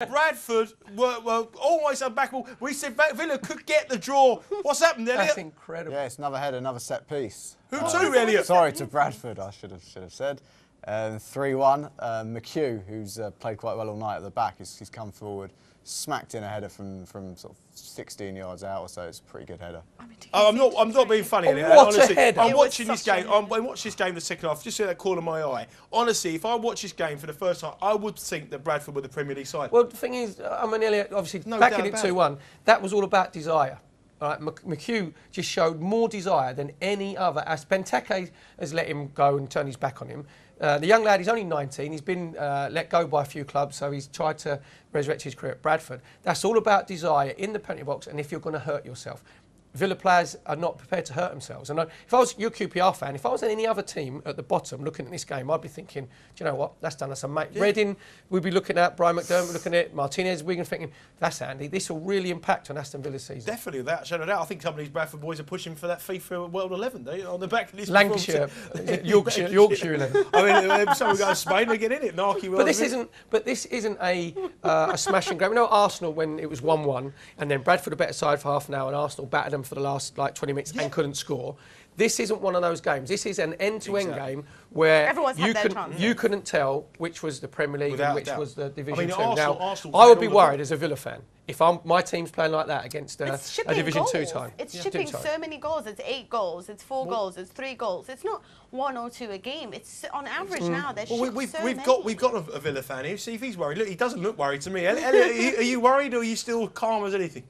Bradford were almost unbackable. We said Villa could get the draw. What's happened, Eliot? That's incredible. Yeah, it's another header, another set piece. Who to, Eliot? Sorry to Bradford, I should have said. 3-1. McHugh, who's played quite well all night at the back, he's come forward, smacked in a header from sort of 16 yards out or so. It's a pretty good header. I'm not being funny. Eliot. What Honestly, a header! I'm watching this game. I watched this game the second half. Just see that corner of my eye. Honestly, if I watch this game for the first time, I would think that Bradford were the Premier League side. Well, the thing is, I mean, Eliot, obviously, No backing doubt it about 2-1, that was all about desire. All right, McHugh just showed more desire than any other. As Benteke has let him go and turn his back on him. The young lad, he's only 19. He's been let go by a few clubs, so he's tried to resurrect his career at Bradford. That's all about desire in the penalty box, and if you're going to hurt yourself. Villa players are not prepared to hurt themselves. And if I was your QPR fan, if I was in any other team at the bottom looking at this game, I'd be thinking, do you know what? That's done us a mate. Yeah. Reading, we'd be looking at Brian McDermott, looking at Martinez, Wigan, thinking, that's handy. This will really impact on Aston Villa's season. Definitely, without a shadow of doubt. I think some of these Bradford boys are pushing for that FIFA World 11, don't you? On the back of this. Lancashire, Yorkshire 11. I mean, someone goes to Spain, they get in it. Narky World. But this isn't a smashing game. We know Arsenal when it was 1-1, and then Bradford a better side for half an hour, and Arsenal battered them for the last 20 minutes and couldn't score. This isn't one of those games. This is an end-to-end game where you couldn't tell which was the Premier League and which was the Division 2. Arsenal, I would be worried as a Villa fan if my team's playing like that against a Division 2 time. It's shipping so many goals. It's 8 goals. It's 4 goals. It's 3 goals. It's not 1 or 2 a game. It's on average now. We've got a Villa fan here. See if he's worried. Look, he doesn't look worried to me. Eliot, are you worried or are you still calm as anything?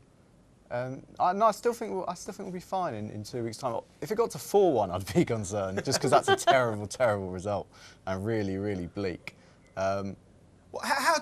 No, I still think we'll be fine in 2 weeks' time. If it got to 4-1, I'd be concerned, just because that's a terrible, terrible result and really, really bleak. How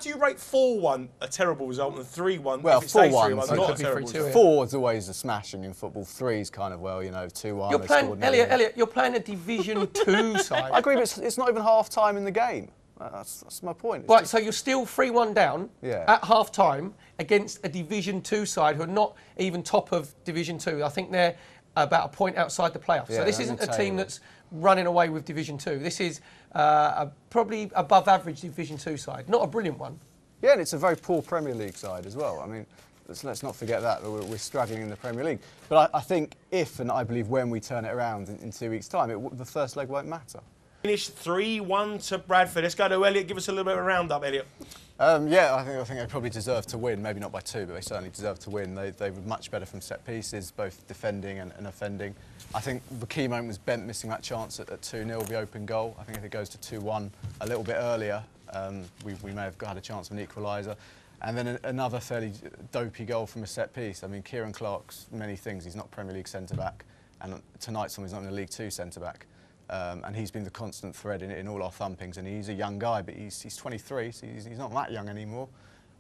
do you rate 4-1 a terrible result and 3-1? Well, if it stays 4-1 3-1, not a terrible result. 4 is always a smashing in football. 3 is kind of 2-1. You're playing, Eliot, you're playing a Division 2 side. I agree, but it's not even half time in the game. That's my point. Right, so you're still 3-1 down at half-time against a Division 2 side who are not even top of Division 2. I think they're about a point outside the playoffs. So this isn't a team that's running away with Division 2. This is probably above average Division 2 side. Not a brilliant one. Yeah, and it's a very poor Premier League side as well. I mean, let's not forget that. We're struggling in the Premier League. But I think if, and I believe when we turn it around in 2 weeks' time, the first leg won't matter. Finished 3-1 to Bradford. Let's go to Eliot. Give us a little bit of a round-up, Eliot. Yeah, I think they probably deserve to win. Maybe not by 2, but they certainly deserve to win. They were much better from set pieces, both defending and offending. I think the key moment was Bent missing that chance at 2-0, the open goal. I think if it goes to 2-1 a little bit earlier, we may have had a chance of an equaliser. And then another fairly dopey goal from a set piece. I mean, Kieran Clark's many things. He's not Premier League centre-back, and tonight someone's not in the League 2 centre-back. And he's been the constant thread in all our thumpings, and he's a young guy, but he's 23, so he's not that young anymore.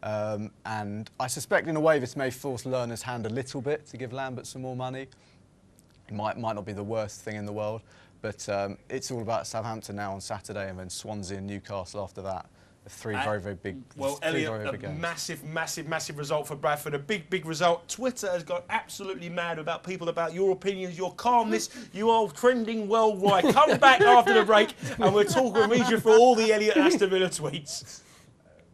And I suspect in a way this may force Lerner's hand a little bit to give Lambert some more money. It might not be the worst thing in the world, but it's all about Southampton now on Saturday, and then Swansea and Newcastle after that. 3 very, very big games. Well, Eliot, a massive, massive, massive result for Bradford. A big, big result. Twitter has got absolutely mad about your opinions, your calmness. You are trending worldwide. Come back after the break and we'll read you through all the Eliot Aston Villa tweets.